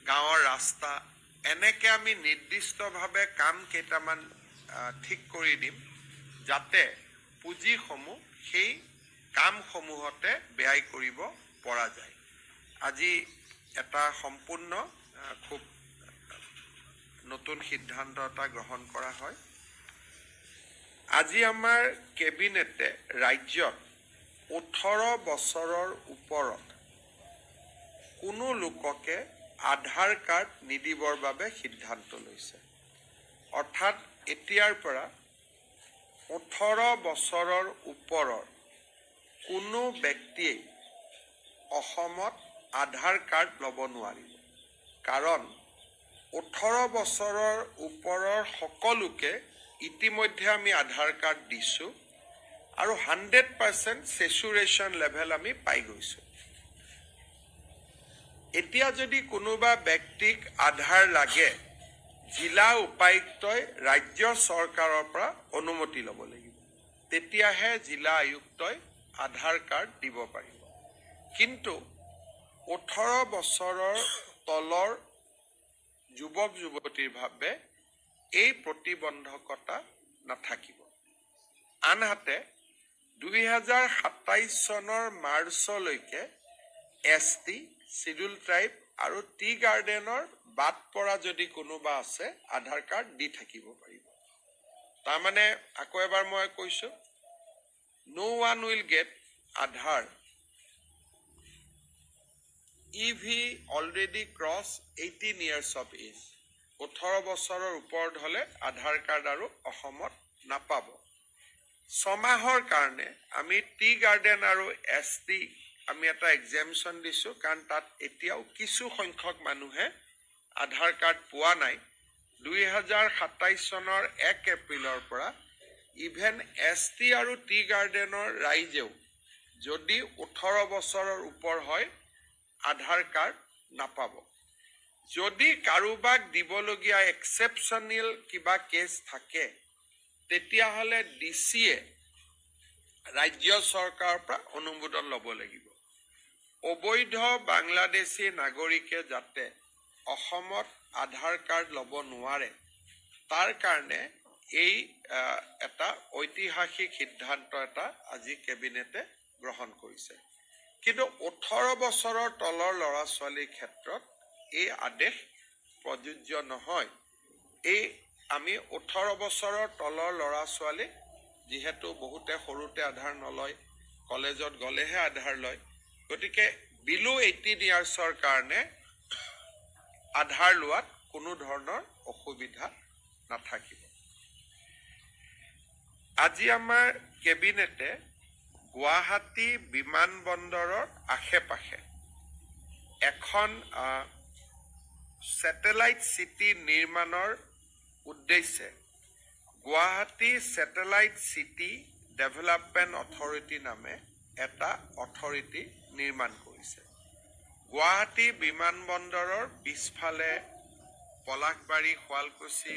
গাঁৱৰ ৰাস্তা এনেকৈ আমি নিৰ্দিষ্টভাৱে কাম কেইটামান ঠিক কৰি দিম যাতে পুঁজিসমূহ সেই কামসমূহতে ব্যয় কৰিব পৰা যায়। আজি এটা সম্পূৰ্ণ খুব নতুন সিদ্ধান্ত এটা গ্ৰহণ কৰা হয়। আজি আমাৰ কেবিনেটে ৰাজ্যত 18 বছৰৰ ওপৰত কোনো লোককে আধাৰ কাৰ্ড নিদিবৰ বাবে সিদ্ধান্ত লৈছে। অৰ্থাৎ এতিয়াৰ পৰা 18 বছৰৰ ওপৰৰ কোনো ব্যক্তিয়ে অসমত আধাৰ কাৰ্ড ল'ব নোৱাৰিব। কাৰণ 18 বছৰৰ ওপৰৰ সকলোকে ইতিমধ্যে আমি আধাৰ কাৰ্ড দিছোঁ আৰু 100% সেচুৰেশ্যন লেভেল আমি পাই গৈছোঁ। এতিয়া যদি কোনোবা ব্যক্তিক আধাৰ লাগে, জিলা উপায়ুক্তই ৰাজ্য চৰকাৰৰ পৰা অনুমতি ল'ব লাগিব। তেতিয়াহে জিলা আয়ুক্তই আধাৰ কাৰ্ড দিব পাৰিব। কিন্তু 18 বছৰৰ তলৰ যুৱক যুৱতীৰ বাবে এই প্ৰতিবন্ধকতা নাথাকিব। আনহাতে 2027 চনৰ মাৰ্চলৈকে ST, শিডিউল ট্ৰাইব আৰু টি গাৰ্ডেনৰ বাদ পৰা যদি কোনোবা আছে আধাৰ কাৰ্ড দি থাকিব পাৰিব। তাৰমানে আকৌ এবাৰ মই কৈছোঁ, no one will get Aadhaar if he already cross 18 years of age. 18 বছৰৰ ওপৰত হ'লে আধাৰ কাৰ্ড আৰু অসমত নাপাব। 6 মাহৰ কাৰণে আমি টি গাৰ্ডেন আৰু ST আমি এটা এক্সামশ্যন দিছোঁ, কাৰণ তাত এতিয়াও কিছু সংখ্যক মানুহে আধাৰ কাৰ্ড পোৱা নাই। 2027 চনৰ 1 এপ্ৰিলৰ পৰা ইভেন ST আৰু টি গাৰ্ডেনৰ ৰাইজেও যদি 18 বছৰৰ ওপৰ হয় আধাৰ কাৰ্ড নাপাব। যদি কাৰোবাক দিবলগীয়া এক্সেপশ্যনেল কিবা কেছ থাকে তেতিয়াহ'লে DCয়ে ৰাজ্য চৰকাৰৰ পৰা অনুমোদন ল'ব লাগিব। অবৈধ বাংলাদেশী নাগৰিকে যাতে অসমত আধাৰ কাৰ্ড ল'ব নোৱাৰে তাৰ কাৰণে এই এটা ঐতিহাসিক সিদ্ধান্ত এটা আজি কেবিনেটে গ্ৰহণ কৰিছে। কিন্তু 18 বছৰৰ তলৰ ল'ৰা ছোৱালীৰ ক্ষেত্ৰত এই আদেশ প্ৰযোজ্য নহয়। এই আমি 18 বছৰৰ তলৰ ল'ৰা ছোৱালী যিহেতু বহুতে সৰুতে আধাৰ নলয়, কলেজত গ'লেহে আধাৰ লয়, গতিকে বিলো 18 ইয়াৰ্ছৰ কাৰণে আধাৰ লোৱাত কোনো ধৰণৰ অসুবিধা নাথাকিব। আজি আমাৰ কেবিনেটে গুৱাহাটী বিমানবন্দৰৰ আশে-পাশে এখন ছেটেলাইট চিটি নিৰ্মাণৰ উদ্দেশ্যে Guwahati satellite city development authority নামে এটা অথৰিটি নিৰ্মাণ কৰিছে। গুৱাহাটী বিমানবন্দৰৰ পিছফালে পলাশবাৰী শুৱালকুছি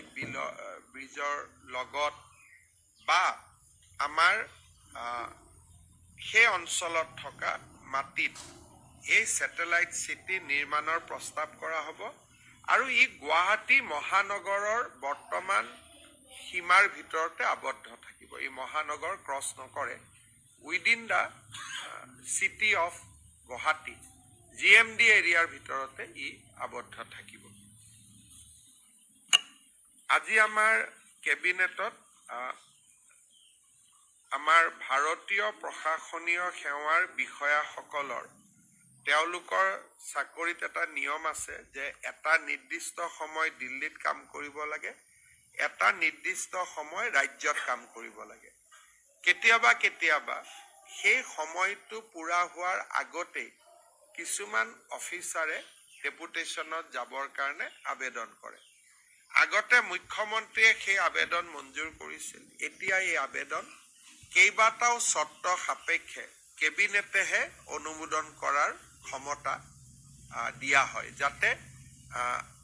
ব্ৰিজৰ লগত বা আমাৰ সেই অঞ্চলত থকা মাটিত এই ছেটেলাইট চিটি নিৰ্মাণৰ প্ৰস্তাৱ কৰা হ'ব আৰু ই গুৱাহাটী মহানগৰৰ বৰ্তমান সীমাৰ ভিতৰতে আবদ্ধ থাকিব। এই মহানগৰ ক্ৰছ নকৰে, within the city of Guwahati GMD এৰিয়াৰ ভিতৰতে ই আবদ্ধ থাকিব। আজি আমাৰ কেবিনেটত আমাৰ ভাৰতীয় প্ৰশাসনীয় সেৱাৰ বিষয়াসকলৰ তেওঁলোকৰ চাকৰিত এটা নিয়ম আছে যে এটা নিৰ্দিষ্ট সময় দিল্লীত কাম কৰিব লাগে, এটা নিৰ্দিষ্ট সময় ৰাজ্যত কাম কৰিব লাগে। কেতিয়াবা কেতিয়াবা সেই সময়টো পুৰা হোৱাৰ আগতেই কিছুমান অফিচাৰে ডেপুটেশ্যনত যাবৰ কাৰণে আবেদন কৰে। আগতে মুখ্যমন্ত্ৰীয়ে সেই আবেদন মঞ্জুৰ কৰিছিল। এতিয়া এই আবেদন কেইবাটাও চৰ্ত সাপেক্ষে কেবিনেটেহে অনুমোদন কৰাৰ ক্ষমতা দিয়া হয়, যাতে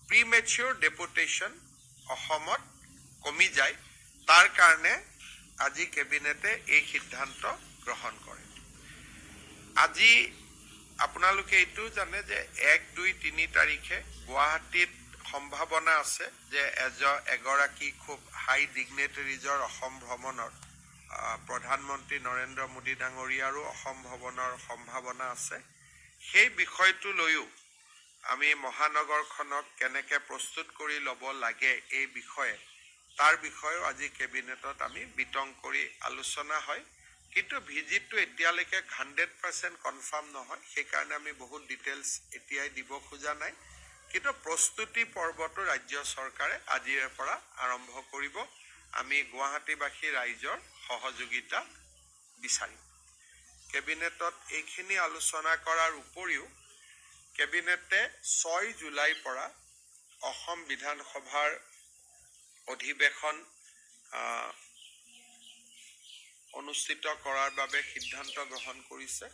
প্ৰিমেচিয়ৰ ডেপুটেশ্যন অসমত কমি যায়। তাৰ কাৰণে আজি কেবিনেটে এই সিদ্ধান্ত গ্ৰহণ কৰে। আজি আপোনালোকে এইটো জানে যে 1, 2, 3 তাৰিখে গুৱাহাটীত সম্ভাৱনা আছে যে এগৰাকী খুব হাই ডিগনেটাৰিজৰ অসম ভ্ৰমণৰ প্ৰধানমন্ত্ৰী নৰেন্দ্ৰ মোদী ডাঙৰীয়াৰো অসম ভ্ৰমণৰ সম্ভাৱনা আছে। সেই বিষয়টো লৈও আমি মহানগৰখনক কেনেকৈ প্ৰস্তুত কৰি ল'ব লাগে এই বিষয়ে তাৰ বিষয়েও আজি কেবিনেটত আমি বিতং কৰি আলোচনা হয়। কিন্তু ভিজিটটো এতিয়ালৈকে 100% কনফাৰ্ম নহয়, সেইকাৰণে আমি বহুত ডিটেইলছ এতিয়াই দিব খোজা নাই। কিন্তু প্ৰস্তুতি পৰ্বটো ৰাজ্য চৰকাৰে আজিৰ পৰা আৰম্ভ কৰিব। আমি গুৱাহাটীবাসী ৰাইজৰ সহযোগিতা বিচাৰিম। কেবিনেটত এইখিনি আলোচনা কৰাৰ উপৰিও কেবিনেটে 6 জুলাইৰ পৰা অসম বিধানসভাৰ অধিৱেশন অনুষ্ঠিত কৰাৰ বাবে সিদ্ধান্ত গ্ৰহণ কৰিছে।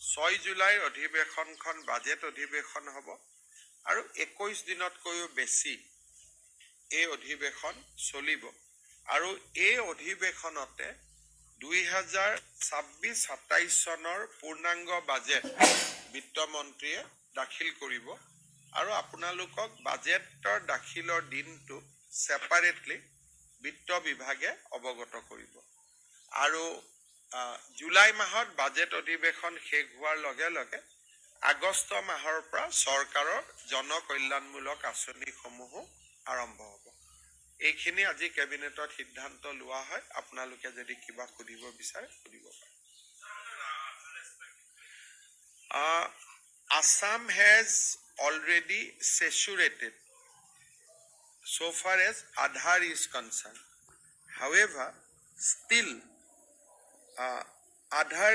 6 জুলাইৰ অধিৱেশনখন বাজেট অধিৱেশন হ'ব আৰু 21 দিনতকৈও বেছি এই অধিৱেশন চলিব। আৰু এই অধিৱেশনতে 2026-27 চনৰ পূৰ্ণাংগ বাজেট বিত্তমন্ত্ৰীয়ে দাখিল কৰিব আৰু আপোনালোকক বাজেটৰ দাখিলৰ দিনটো ছেপাৰেটলি বিত্ত বিভাগে অৱগত কৰিব। আৰু জুলাই মাহত বাজেট অধিৱেশন শেষ হোৱাৰ লগে লগে আগষ্ট মাহৰ পৰা চৰকাৰৰ জনকল্যাণমূলক আঁচনিসমূহো আৰম্ভ হ'ব। এইখিনি আজি কেবিনেটত সিদ্ধান্ত লোৱা হয়। আপোনালোকে যদি কিবা সুধিব বিচাৰে সুধিব পাৰে। Assam has already saturated so far as Aadhaar is concerned. However, still Aadhaar